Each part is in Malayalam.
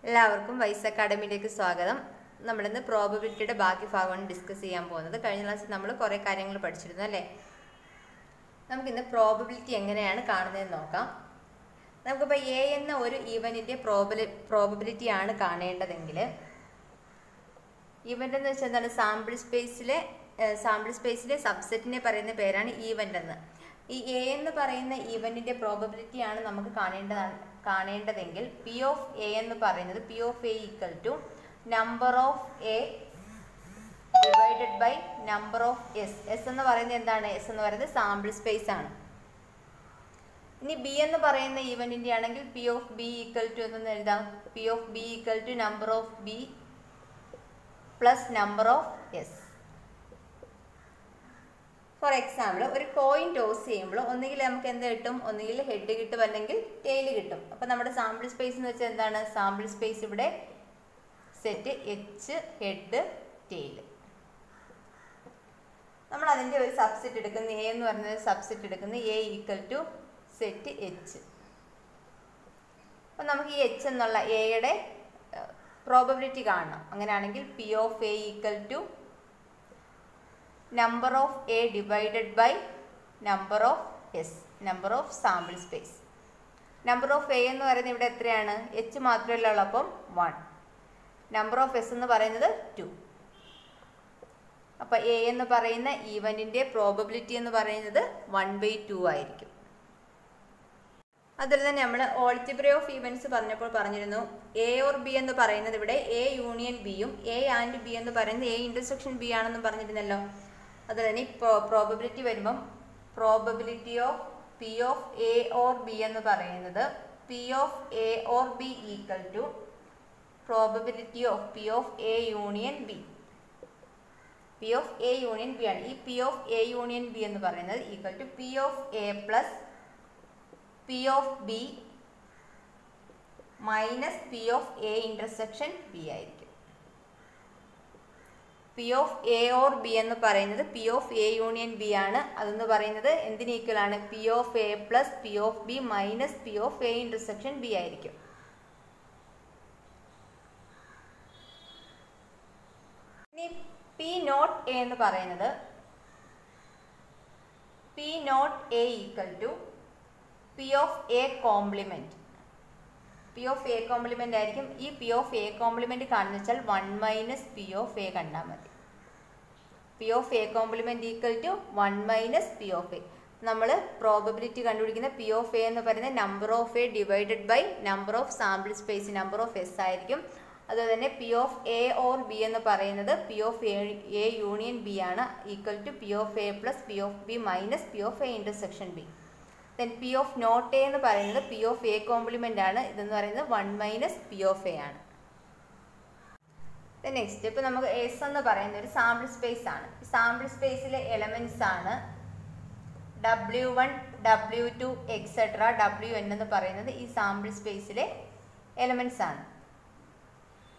എല്ലാവർക്കും വൈസ് അക്കാഡമിയിലേക്ക് സ്വാഗതം. നമ്മളിന്ന് പ്രോബബിലിറ്റിയുടെ ബാക്കി ഭാഗമാണ് ഡിസ്കസ് ചെയ്യാൻ പോകുന്നത്. കഴിഞ്ഞ ക്ലാസ്സിൽ നമ്മൾ കുറേ കാര്യങ്ങൾ പഠിച്ചിരുന്നു അല്ലേ. നമുക്കിന്ന് പ്രോബബിലിറ്റി എങ്ങനെയാണ് കാണുന്നതെന്ന് നോക്കാം. നമുക്കിപ്പോൾ എ എന്ന ഒരു ഈവൻറ്റിൻ്റെ പ്രോബബിലിറ്റിയാണ് കാണേണ്ടതെങ്കിൽ, ഈവൻ്റ് എന്ന് വെച്ചാൽ എന്താണ്, സാമ്പിൾ സ്പേസിലെ സബ്സെറ്റിനെ പറയുന്ന പേരാണ് ഈവൻ്റ് എന്ന്. ഈ എ എന്ന് പറയുന്ന ഈവൻറ്റിൻ്റെ പ്രോബബിലിറ്റിയാണ് നമുക്ക് കാണേണ്ടതെങ്കിൽ പി ഓഫ് എ എന്ന് പറയുന്നത് P of A equal to number of A divided by number of S. S എന്ന് പറയുന്നത് എന്താണ്? എസ് എന്ന് പറയുന്നത് സാമ്പിൾ സ്പേസ് ആണ്. ഇനി ബി എന്ന് പറയുന്ന ഈവൻറ്റിൻ്റെ ആണെങ്കിൽ P of B equal to എന്ന് എഴുതാം. P of B equal to number of B plus number of S. For example, ഒരു കോയിൻ ടോസ് ചെയ്യുമ്പോൾ ഒന്നുകിൽ നമുക്ക് എന്ത് കിട്ടും? ഒന്നുകിൽ ഹെഡ് കിട്ടും, അല്ലെങ്കിൽ ടെയിൽ കിട്ടും. അപ്പോൾ നമ്മുടെ സാമ്പിൾ സ്പേസ് എന്ന് വെച്ചാൽ എന്താണ്? സാമ്പിൾ സ്പേസ് ഇവിടെ സെറ്റ് എച്ച്, ഹെഡ്, ടെയിൽ. നമ്മൾ അതിൻ്റെ ഒരു സബ്സെറ്റ് എടുക്കുന്ന എ എന്ന് പറയുന്നത് സബ്സെറ്റ് എടുക്കുന്ന A equal to set H. അപ്പം നമുക്ക് ഈ എച്ച് എന്നുള്ള എയുടെ പ്രോബബിലിറ്റി കാണണം. അങ്ങനെയാണെങ്കിൽ P of A equal to number of A divided by number of S, number of sample space. Number of A എന്ന് പറയുന്നത് ഇവിടെ എത്രയാണ്? എച്ച് മാത്രമല്ല ഉള്ളൂ, അപ്പം 1. നമ്പർ ഓഫ് എസ് എന്ന് പറയുന്നത് 2. അപ്പോൾ എ എന്ന് പറയുന്ന ഈവൻറ്റിൻ്റെ പ്രോബബിലിറ്റി എന്ന് പറയുന്നത് 1/2 ആയിരിക്കും. അതുപോലെ തന്നെ നമ്മൾ ഓൾജിബ്ര ഓഫ് ഈവൻറ്റ്സ് പറഞ്ഞപ്പോൾ പറഞ്ഞിരുന്നു എ ഓർ ബി എന്ന് പറയുന്നത് ഇവിടെ എ യൂണിയൻ ബിയും എ ആൻഡ് ബി എന്ന് പറയുന്നത് എ ഇൻ്റർസെക്ഷൻ ബി ആണെന്നും പറഞ്ഞിരുന്നല്ലോ. അതുപോലെ തന്നെ പ്രോബബിലിറ്റി വരുമ്പം probability of P of A or B എന്ന് പറയുന്നത് P of A or B equal to probability of P of A union B. P of A union B ആണ്. ഈ P of A union B എന്ന് പറയുന്നത് equal to P of A plus P of B minus P of A intersection B ആയിരിക്കും. P of A or B എന്ന് പറയുന്നത് P of A union B ആണ്. അതെന്ന് പറയുന്നത് എന്തിന് ഈക്വൽ ആണ്? P of A plus P of B minus P of A intersection B ആയിരിക്കും. ഇനി പി നോട്ട് എ എന്ന് പറയുന്നത് P not A equal to P of A complement. P of A complement ആയിരിക്കും. ഈ പി ഓഫ് എ കോംപ്ലിമെൻറ്റ് കാണുന്ന വെച്ചാൽ 1 മൈനസ് പി ഓഫ് എ കണ്ടാൽ മതി. P of A complement equal to 1 minus P of A. നമ്മൾ പ്രോബബിലിറ്റി കണ്ടുപിടിക്കുന്ന പി ഓഫ് എ എന്ന് പറയുന്നത് number of A divided by number of sample space, number of S ആയിരിക്കും. അതുപോലെ തന്നെ P of A or B എന്ന് പറയുന്നത് P of A union B ആണ്, equal to P of A plus P of B minus P of A intersection B. Then P of not A എന്ന് പറയുന്നത് പി ഓഫ് എ കോംപ്ലിമെൻ്റ് ആണ്. ഇതെന്ന് പറയുന്നത് 1 മൈനസ് പി ഓഫ് എ ആണ്. ദെൻ നെക്സ്റ്റ്, ഇപ്പോൾ നമുക്ക് എസ് എന്ന് പറയുന്ന ഒരു സാമ്പിൾ സ്പേസ് ആണ്. ഈ സാമ്പിൾ സ്പേസിലെ എലമെൻറ്റ്സ് ആണ് W1, W2 എക്സെട്ര Wn എന്ന് പറയുന്നത് ഈ സാമ്പിൾ സ്പേസിലെ എലമെൻറ്റ്സ് ആണ്.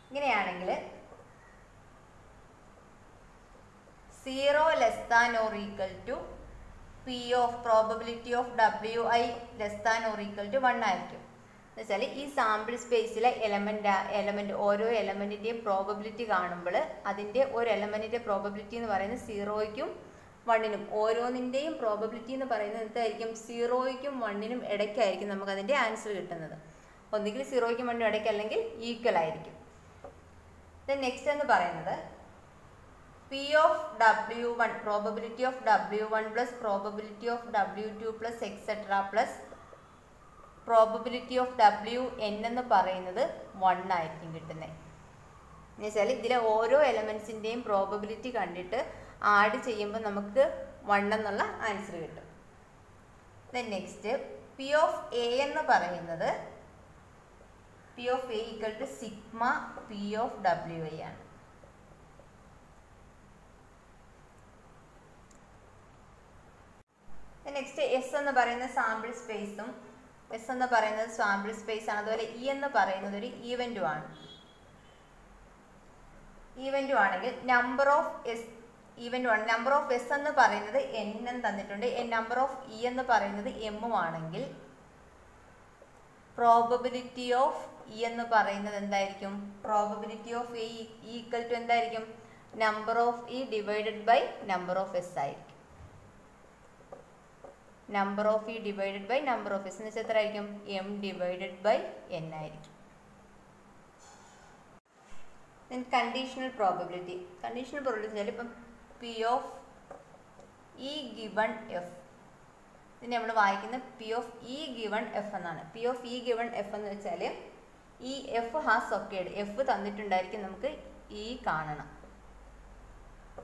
ഇങ്ങനെയാണെങ്കിൽ 0 less than or equal to P of probability of Wi less than or equal to 1 ആയിരിക്കും. എന്ന് വെച്ചാൽ ഈ സാമ്പിൾ സ്പേസിലെ എലമെൻറ്റ് ഓരോ എലമെൻറ്റിൻ്റെയും പ്രോബബിലിറ്റി കാണുമ്പോൾ അതിൻ്റെ ഒരു എലമെൻറ്റിൻ്റെ പ്രോബബിലിറ്റി എന്ന് പറയുന്നത് 0യ്ക്കും 1നും, ഓരോന്നിൻ്റെയും പ്രോബബിലിറ്റി എന്ന് പറയുന്നത് എന്തായിരിക്കും? 0യ്ക്കും 1നും ഇടയ്ക്കായിരിക്കും നമുക്കതിൻ്റെ ആൻസർ കിട്ടുന്നത്. ഒന്നുകിൽ 0യ്ക്കും 1നും ഇടയ്ക്ക്, അല്ലെങ്കിൽ ഈക്വൽ ആയിരിക്കും. ദെൻ നെക്സ്റ്റ് എന്ന് പറയുന്നത് P of W1 probability of W1 plus probability of W2 plus etcetera plus probability of Wn എന്ന് പറയുന്നത് 1 ആയിരിക്കും കിട്ടുന്നത്. എന്ന് വെച്ചാൽ ഇതിലെ ഓരോ എലമെൻറ്റ്സിൻ്റെയും പ്രോബബിലിറ്റി കണ്ടിട്ട് ആഡ് ചെയ്യുമ്പോൾ നമുക്ക് 1 എന്നുള്ള ആൻസർ കിട്ടും. Then next P of A എന്ന് പറയുന്നത് P of A equal to sigma P of Wi ആണ്. നെക്സ്റ്റ് എസ് എന്ന് പറയുന്ന സാമ്പിൾ സ്പേസും, എസ് എന്ന് പറയുന്നത് സാമ്പിൾ സ്പേസ് ആണ്. അതുപോലെ ഇ എന്ന് പറയുന്നത് ഒരു ഈവൻറ്റും ആണ്. ഈവൻറ്റും ആണെങ്കിൽ നമ്പർ ഓഫ് എസ് ഈവൻറ്റും ആണ്. നമ്പർ ഓഫ് എസ് എന്ന് പറയുന്നത് n എന്ന് തന്നിട്ടുണ്ട്. നമ്പർ ഓഫ് ഇ എന്ന് പറയുന്നത് m ആണെങ്കിൽ പ്രോബബിലിറ്റി ഓഫ് ഇ എന്ന് പറയുന്നത് എന്തായിരിക്കും? Probability of A equal to എന്തായിരിക്കും? Number of E divided by number of S ആയിരിക്കും. Number of E divided by number of S എന്ന് വെച്ചാൽ എത്ര ആയിരിക്കും? എം ഡിവൈഡഡ് ബൈ എൻ ആയിരിക്കും. Conditional probability. കണ്ടീഷണൽ പ്രോബബിലിറ്റി വെച്ചാൽ ഇപ്പം P of E given F, ഇതിനെ നമ്മൾ വായിക്കുന്ന P of E given F എന്നാണ്. P of E given F എന്ന് വെച്ചാൽ ഈ എഫ് ഹാസ് ഒക്കേഡ്, എഫ് തന്നിട്ടുണ്ടായിരിക്കും, നമുക്ക് ഇ കാണണം.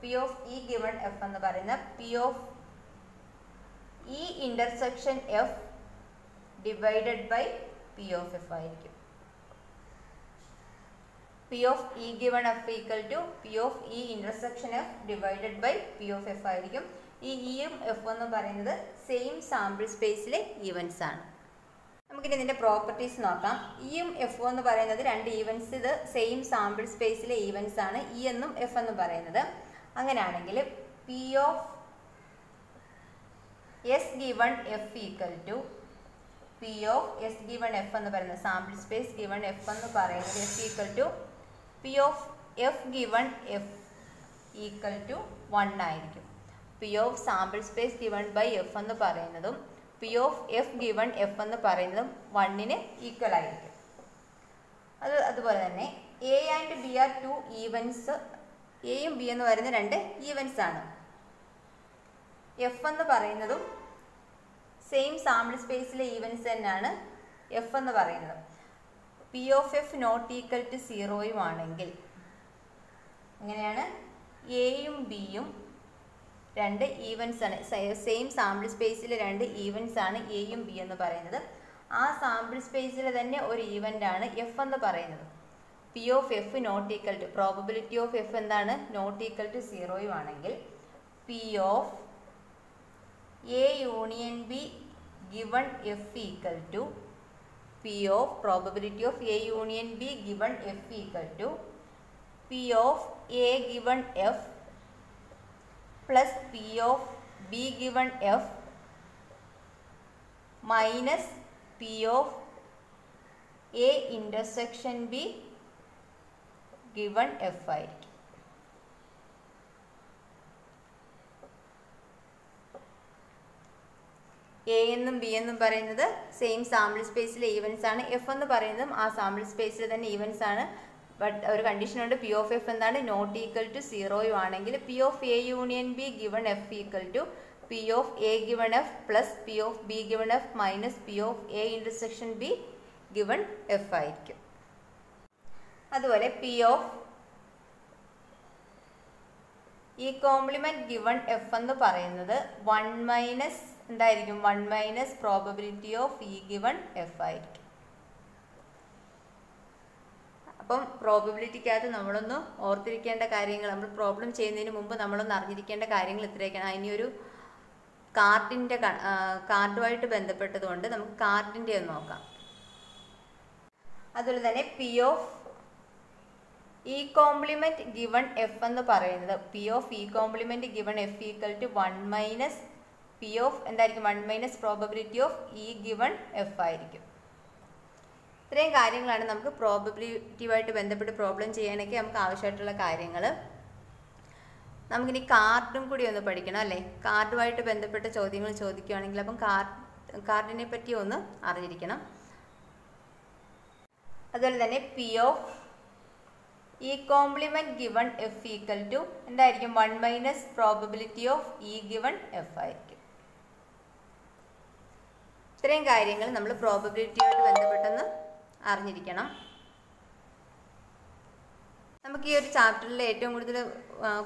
P of E given F എന്ന് പറയുന്ന P of E intersection F divided by P of F ആയിരിക്കും. P of E given F equal to P of E intersection F divided by P of F ആയിരിക്കും. ഈ ഇയും എഫ് എന്ന് പറയുന്നത് സെയിം സാമ്പിൾ സ്പേസിലെ ഈവൻസ് ആണ്. നമുക്കിനി ഇതിൻ്റെ പ്രോപ്പർട്ടീസ് നോക്കാം. ഇയും എഫ് എന്ന് പറയുന്നത് രണ്ട് ഈവൻസ്, ഇത് സെയിം സാമ്പിൾ സ്പേസിലെ ഈവൻസ് ആണ് ഇ എന്നും എഫ് എന്നും പറയുന്നത്. അങ്ങനെയാണെങ്കിൽ P of S given F equal to P of S given F എന്ന് പറയുന്നത് സാമ്പിൾ സ്പേസ് ഗിവൺ എഫ് എന്ന് പറയുന്നത് F equal to P of F given F equal to 1 ആയിരിക്കും. P of sample space given by F എന്ന് പറയുന്നതും P of F given F എന്ന് പറയുന്നതും 1 ഈക്വൽ ആയിരിക്കും. അതുപോലെ തന്നെ A and B are two events, എയും ബി എന്ന് പറയുന്ന രണ്ട് ഈവൻസ് ആണ്. എഫ് എന്ന് പറയുന്നതും സെയിം സാമ്പിൾ സ്പേസിലെ ഈവൻസ് തന്നെയാണ് എഫ് എന്ന് പറയുന്നത്. P of F not equal to 0 ആണെങ്കിൽ അങ്ങനെയാണ് എയും ബിയും രണ്ട് ഈവൻസ് ആണ്, സെയിം സാമ്പിൾ സ്പേസിലെ രണ്ട് ഈവൻസ് ആണ് എയും ബി എന്ന് പറയുന്നത്. ആ സാമ്പിൾ സ്പേസിൽ തന്നെ ഒരു ഈവൻ്റ് ആണ് എഫ് എന്ന് പറയുന്നത്. P of F not equal to probability of F എന്താണ്? നോട്ട് ഈക്വൽ ടു 0 ആണെങ്കിൽ P of A union B given F equal to P of probability of A union B given F equal to P of A given F plus P of B given F minus P of A intersection B given F ആയിരിക്കും. എ എന്നും ബി എന്നും പറയുന്നത് സെയിം സാമ്പിൾ സ്പേസിലെ ഈവൻസ് ആണ്. എഫ് എന്ന് പറയുന്നതും ആ സാമ്പിൾ സ്പേസിൽ തന്നെ ഈവൻസ് ആണ്. ബട്ട് ഒരു കണ്ടീഷനുണ്ട്, പി ഓഫ് എഫ് എന്താണ്? നോട്ട് ഈക്വൽ ടു 0 ആണെങ്കിൽ P of A union B given F equal to P of A given F plus P of B given F minus P of A intersection B given F ആയിരിക്കും. അതുപോലെ P of E complement given F എന്ന് പറയുന്നത് 1 മൈനസ് എന്തായിരിക്കും? 1 minus probability of E given F ആയിരിക്കും. അപ്പം പ്രോബബിലിറ്റിക്കകത്ത് നമ്മളൊന്ന് ഓർത്തിരിക്കേണ്ട കാര്യങ്ങൾ, നമ്മൾ പ്രോബ്ലം ചെയ്യുന്നതിന് മുമ്പ് നമ്മളൊന്ന് അറിഞ്ഞിരിക്കേണ്ട കാര്യങ്ങൾ ഇത്രയൊക്കെയാണ്. അതിനൊരു കാർഡുമായിട്ട് ബന്ധപ്പെട്ടതുകൊണ്ട് നമുക്ക് കാർഡിൻ്റെ ഒന്ന് നോക്കാം. അതുപോലെ തന്നെ P of E complement given F എന്ന് പറയുന്നത് P of E complement given F equal to 1 minus P of എന്തായിരിക്കും? 1 minus probability of E given F ആയിരിക്കും. ഇത്രയും കാര്യങ്ങളാണ് നമുക്ക് പ്രോബബിലിറ്റിയുമായിട്ട് ബന്ധപ്പെട്ട് പ്രോബ്ലം ചെയ്യാനൊക്കെ നമുക്ക് ആവശ്യമായിട്ടുള്ള കാര്യങ്ങൾ. നമുക്കിനി കാർഡും കൂടി ഒന്ന് പഠിക്കണം അല്ലേ? കാർഡുമായിട്ട് ബന്ധപ്പെട്ട ചോദ്യങ്ങൾ ചോദിക്കുകയാണെങ്കിൽ അപ്പം കാർഡിനെ പറ്റി ഒന്ന് അറിഞ്ഞിരിക്കണം. അതുപോലെ തന്നെ P of E complement given F equal to എന്തായിരിക്കും? 1 minus probability of E given F ആയിരിക്കും. ഇത്രയും കാര്യങ്ങൾ നമ്മൾ പ്രോബബിലിറ്റിയുമായിട്ട് ബന്ധപ്പെട്ടൊന്ന് അറിഞ്ഞിരിക്കണം. നമുക്ക് ഈ ഒരു ചാപ്റ്ററിൽ ഏറ്റവും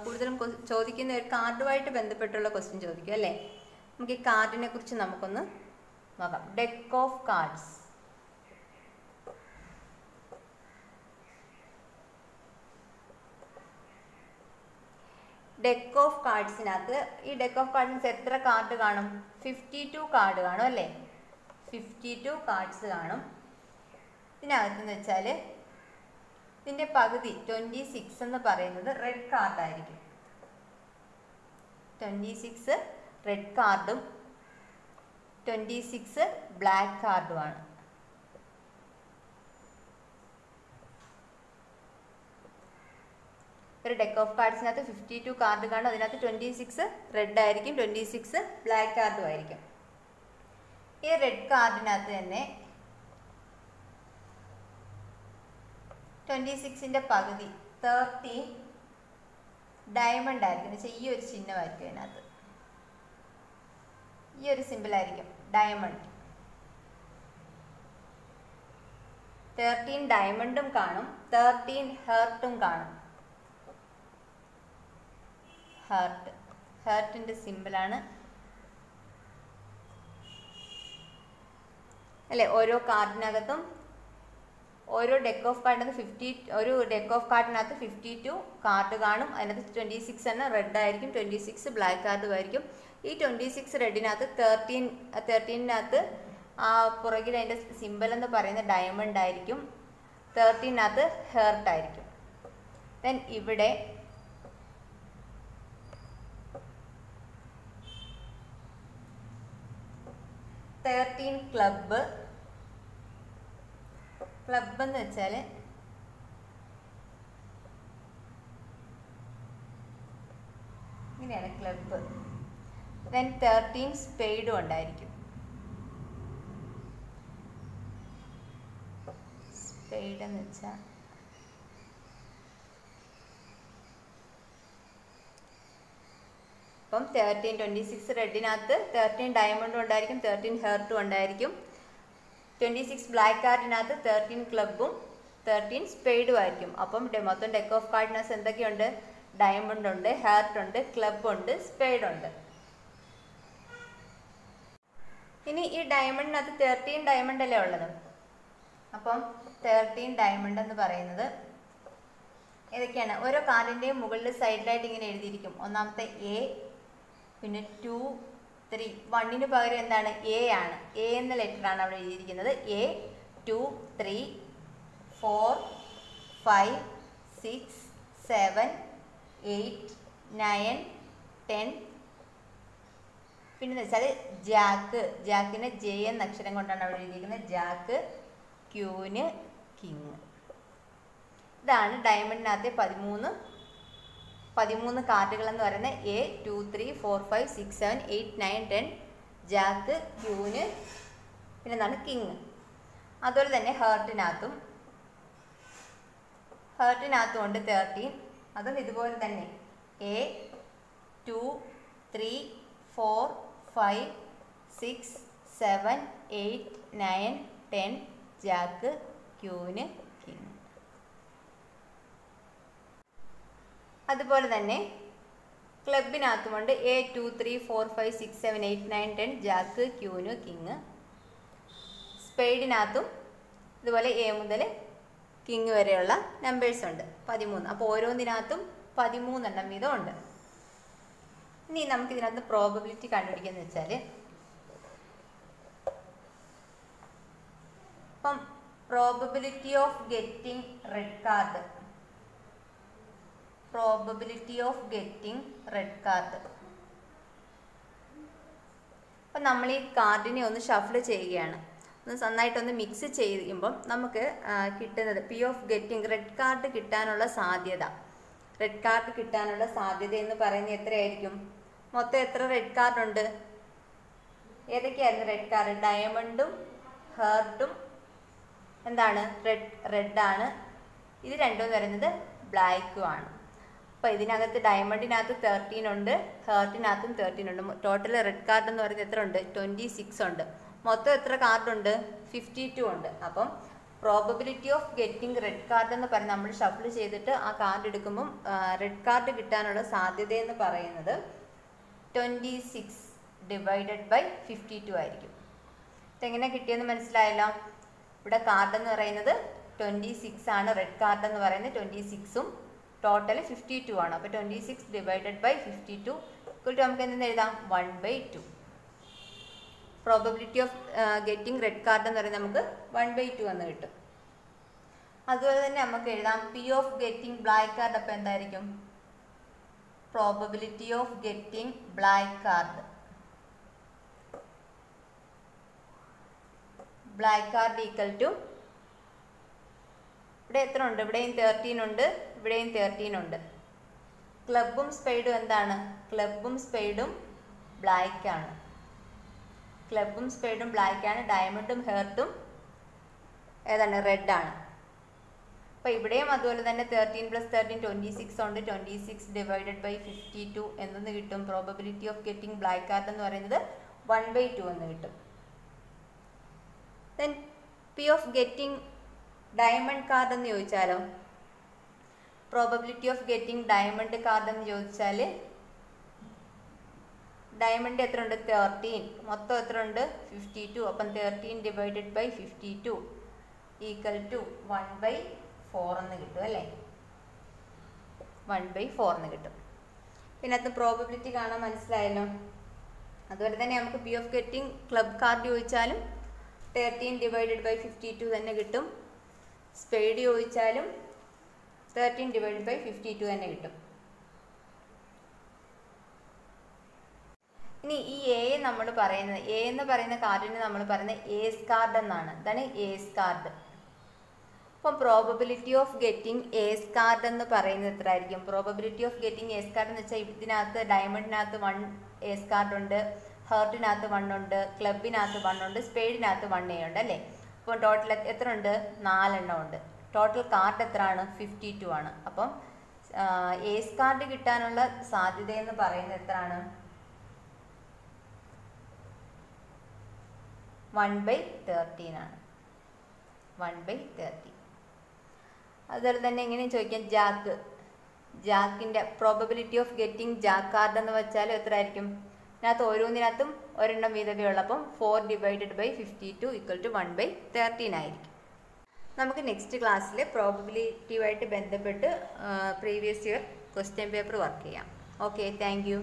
കൂടുതലും ചോദിക്കുന്ന ഒരു കാർഡുമായിട്ട് ബന്ധപ്പെട്ടുള്ള ക്വസ്റ്റ്യൻ ചോദിക്കും അല്ലേ? നമുക്ക് ഈ കാർഡിനെ കുറിച്ച് നമുക്കൊന്ന് നോക്കാം. Deck of cards. Deck of കാർഡ്സിനകത്ത് ഈ ഡെക്ക് ഓഫ് കാർഡ്സിനകത്ത് എത്ര കാർഡ് കാണും? 52 കാർഡ് കാണും അല്ലേ? 52 കാർഡ്സ് കാണും. ഇതിനകത്തെന്ന് വെച്ചാൽ ഇതിൻ്റെ പകുതി 26 എന്ന് പറയുന്നത് റെഡ് കാർഡായിരിക്കും. 26 റെഡ് കാർഡും 26 ബ്ലാക്ക് കാർഡുമാണ്. ഒരു ഡെക്ക് ഓഫ് കാർഡ്സിനകത്ത് 52 കാർഡ് കാണും. അതിനകത്ത് 26 റെഡ് ആയിരിക്കും, 26 ബ്ലാക്ക് കാർഡും ആയിരിക്കും. ഈ റെഡ് കാർഡിനകത്ത് തന്നെ 26ന്റെ പകുതി 13 ഡയമണ്ട് ആയിരിക്കും. എന്ന് വെച്ചാൽ ഈ ഒരു ചിഹ്നമായിരിക്കും അതിനകത്ത്, ഈ ഒരു സിമ്പിളായിരിക്കും ഡയമണ്ട്. 13 ഡയമണ്ടും കാണും, 13 ഹേർട്ടും കാണും. ഹേർട്ടിന്റെ സിമ്പിളാണ് അല്ലേ. ഓരോ കാർഡിനകത്തും ഓരോ ഡെക്ക് ഓഫ് കാർഡിനകത്ത് ഒരു ഡെക്ക് ഓഫ് കാർഡിനകത്ത് 52 കാർഡ് കാണും. അതിനകത്ത് 26 എണ്ണം റെഡ് ആയിരിക്കും, 26 ബ്ലാക്ക് കാർഡും ആയിരിക്കും. ഈ 26 റെഡിനകത്ത് 13നകത്ത് പുറകിൽ അതിൻ്റെ സിമ്പിൾ എന്ന് പറയുന്നത് ഡയമണ്ട് ആയിരിക്കും, 13നകത്ത് ഹേർട്ട് ആയിരിക്കും. ദെൻ ഇവിടെ ക്ലബ്ബ് എന്ന് വെച്ചാൽ ഇങ്ങനെയാണ് ക്ലബ്ബ്. ദെൻ 13 സ്പെയ്ഡും ഉണ്ടായിരിക്കും. സ്പെയ്ഡ് എന്ന് വെച്ചാൽ അപ്പം 26 റെഡിനകത്ത് 13 ഡയമണ്ടും ഉണ്ടായിരിക്കും, 13 ഹേർട്ടും ഉണ്ടായിരിക്കും. 26 ബ്ലാക്ക് കാർഡിനകത്ത് 13 ക്ലബ്ബും 13 സ്പെയ്ഡും ആയിരിക്കും. അപ്പം മൊത്തം ഡെക്ക് ഓഫ് കാർഡിനകത്ത് എന്തൊക്കെയുണ്ട്? ഡയമണ്ട് ഉണ്ട്, ഹേർട്ട് ഉണ്ട്, ക്ലബ് ഉണ്ട്, സ്പെയ്ഡ് ഉണ്ട്. ഇനി ഈ ഡയമണ്ടിനകത്ത് 13 ഡയമണ്ട് അല്ലേ ഉള്ളത്. അപ്പം 13 ഡയമണ്ട് എന്ന് പറയുന്നത് ഏതൊക്കെയാണ്? ഓരോ കാർഡിൻ്റെയും മുകളിൽ സൈഡിലായിട്ട് ഇങ്ങനെ എഴുതിയിരിക്കും. ഒന്നാമത്തെ എ, പിന്നെ 2, 3. 1ന് പകരം എന്താണ്? എ ആണ്. എ എന്ന ലെറ്ററാണ് അവിടെ എഴുതിയിരിക്കുന്നത്. എ, 2, 3, 4, 5, 6, 7, 8, 9, 10. പിന്നെന്ന് വെച്ചാൽ ജാക്കിന് ജെ എന്ന അക്ഷരം കൊണ്ടാണ് അവിടെ എഴുതിയിരിക്കുന്നത്. Jack, queen, king. ഇതാണ് ഡയമണ്ടിനകത്തെ 13 കാർഡുകൾ എന്ന് പറയുന്നത്. എ, 2, 3, 4, 5, 6, 7, 8, 9, 10. ജാക്ക്, ക്യൂന്, പിന്നെ എന്താണ്? കിങ്. അതുപോലെ തന്നെ ഹേർട്ടിനകത്തും ഉണ്ട് 13. അതും ഇതുപോലെ തന്നെ എ, 2, 3, 4, 5, 6, 7, 8, 9, 10. Jack, queen, king. അതുപോലെ തന്നെ ക്ലബിനകത്തുമുണ്ട് എ, 2, 3, 4, 5, 6, 7, 8, 9, 10. Jack, queen, king. സ്പെയ്ഡിനകത്തും ഇതുപോലെ എ മുതൽ കിങ് വരെയുള്ള നമ്പേഴ്സ് ഉണ്ട് 13. അപ്പോൾ ഓരോന്നിനകത്തും 13 എണ്ണം വീതം ഉണ്ട്. ഇനി നമുക്കിതിനകത്ത് പ്രോബബിലിറ്റി കണ്ടുപിടിക്കുന്നത് വെച്ചാൽ, ഇപ്പം probability of getting red card, അപ്പം നമ്മൾ ഈ കാർഡിനെ ഒന്ന് ഷഫിൾ ചെയ്യുകയാണ്. ഒന്ന് നന്നായിട്ടൊന്ന് മിക്സ് ചെയ്യുമ്പം നമുക്ക് കിട്ടുന്നത് P of getting red card കിട്ടാനുള്ള സാധ്യത എന്ന് പറയുന്നത് എത്രയായിരിക്കും? മൊത്തം എത്ര റെഡ് കാർഡ് ഉണ്ട്? ഏതൊക്കെയായിരുന്നു റെഡ് കാർഡ്? ഡയമണ്ടും ഹേർട്ടും എന്താണ്? റെഡാണ്. ഇത് രണ്ടും വരുന്നത് ബ്ലാക്കും ആണ്. അപ്പോൾ ഇതിനകത്ത് ഡയമണ്ടിനകത്ത് 13 ഉണ്ട്, ഹേർട്ടിനകത്തും 13 ഉണ്ട്. ടോട്ടൽ റെഡ് കാർഡ് എന്ന് പറയുന്നത് എത്ര ഉണ്ട്? 26 ഉണ്ട്. മൊത്തം എത്ര കാർഡുണ്ട്? 52 ഉണ്ട്. അപ്പം probability of getting red card എന്ന് പറയുന്നത് നമ്മൾ ഷഫിൾ ചെയ്തിട്ട് ആ കാർഡ് എടുക്കുമ്പം റെഡ് കാർഡ് കിട്ടാനുള്ള സാധ്യത എന്ന് പറയുന്നത് 26 ഡിവൈഡഡ് ബൈ 52 ആയിരിക്കും. ഇതെങ്ങനെ കിട്ടിയെന്ന് മനസ്സിലായല്ലോ. ഇവിടെ കാർഡ് എന്ന് പറയുന്നത് 26 ആണ്, റെഡ് കാർഡ് എന്ന് പറയുന്നത് 26ഉം ടോട്ടൽ 52 ആണ്. അപ്പോൾ 26 ഡിവൈഡഡ് ബൈ 52 നമുക്ക് എന്തെന്ന് എഴുതാം? 1/2. Probability of getting red card എന്ന് പറയുന്നത് നമുക്ക് 1/2 എന്ന് കിട്ടും. അതുപോലെ തന്നെ നമുക്ക് എഴുതാം P of getting black card. അപ്പോൾ എന്തായിരിക്കും? Probability of getting black card equal to, ഇവിടെ എത്ര ഉണ്ട്? ഇവിടെയും 13 ഉണ്ട്, ഇവിടെയും 13 ഉണ്ട്. ക്ലബും സ്പെയ്ഡും എന്താണ്? ക്ലബും സ്പെയ്ഡും ബ്ലാക്ക് ആണ്. ക്ലബും സ്പെയ്ഡും ബ്ലാക്ക് ആണ്. ഡയമണ്ടും ഹേർട്ടും ഏതാണ്? റെഡ് ആണ്. അപ്പോൾ ഇവിടെയും അതുപോലെ തന്നെ 13 + 13 26 ഉണ്ട്. 26 ഡിവൈഡഡ് ബൈ 52 എന്തെന്ന് കിട്ടും? Probability of getting black card എന്ന് പറയുന്നത് 1/2 എന്ന് കിട്ടും. Then P of getting diamond card എന്ന് ചോദിച്ചാലോ? Probability of getting diamond card എന്ന് ചോദിച്ചാൽ ഡയമണ്ട് എത്ര ഉണ്ട്? 13. മൊത്തം എത്ര ഉണ്ട്? 52. അപ്പം 13 ഡിവൈഡഡ് ബൈ 52 ഈക്വൽ ടു 1/4 എന്ന് കിട്ടും അല്ലേ? 1/4 എന്ന് കിട്ടും. പിന്നെ അത് പ്രോബബിലിറ്റി കാണാൻ മനസ്സിലായല്ലോ. അതുപോലെ തന്നെ നമുക്ക് P of getting club card ചോദിച്ചാലും 13 ഡിവൈഡഡ് ബൈ 52 തന്നെ കിട്ടും. സ്പെയ്ഡ് ചോദിച്ചാലും 13 ഡിവൈഡഡ് ബൈ 52 തന്നെ കിട്ടും. ഇനി ഈ എ നമ്മൾ പറയുന്നത്, എ എന്ന് പറയുന്ന കാർഡിന് നമ്മൾ പറയുന്നത് ഏസ് കാർഡ് എന്നാണ്. ഇതാണ് ഏസ് കാർഡ്. അപ്പം probability of getting ace card എന്ന് പറയുന്നത് എത്ര ആയിരിക്കും? Probability of getting ace card എന്ന് വെച്ചാൽ ഇതിനകത്ത് ഡയമണ്ടിനകത്ത് 1 ഏസ് കാർഡ് ഉണ്ട്, ഹേർട്ടിനകത്ത് 1 ഉണ്ട്, ക്ലബിനകത്ത് 1 ഉണ്ട്, സ്പെയ്ഡിനകത്ത് 1 ഉണ്ട് അല്ലേ? അപ്പോൾ ടോട്ടൽ എത്ര ഉണ്ട്? 4 എണ്ണം ഉണ്ട്. ടോട്ടൽ കാർഡ് എത്രയാണ്? 52 ആണ്. അപ്പം ഏസ് കാർഡ് കിട്ടാനുള്ള സാധ്യത എന്ന് പറയുന്നത് എത്രയാണ്? 1/13 ആണ്. 1/13. അതുപോലെ തന്നെ എങ്ങനെയും ചോദിക്കാം, ജാക്കിൻ്റെ probability of getting jack card എന്ന് വെച്ചാൽ എത്ര ആയിരിക്കും? ഇതിനകത്ത് ഓരോന്നിനകത്തും ഒരെണ്ണം വീതമേ ഉള്ളപ്പം 4 ഡിവൈഡഡ് ബൈ 52 ഈക്വൽ ടു 1/13 ആയിരിക്കും. നമുക്ക് നെക്സ്റ്റ് ക്ലാസ്സിൽ പ്രോബബിലിറ്റിയുമായിട്ട് ബന്ധപ്പെട്ട് previous year question paper work ചെയ്യാം. Okay, thank U.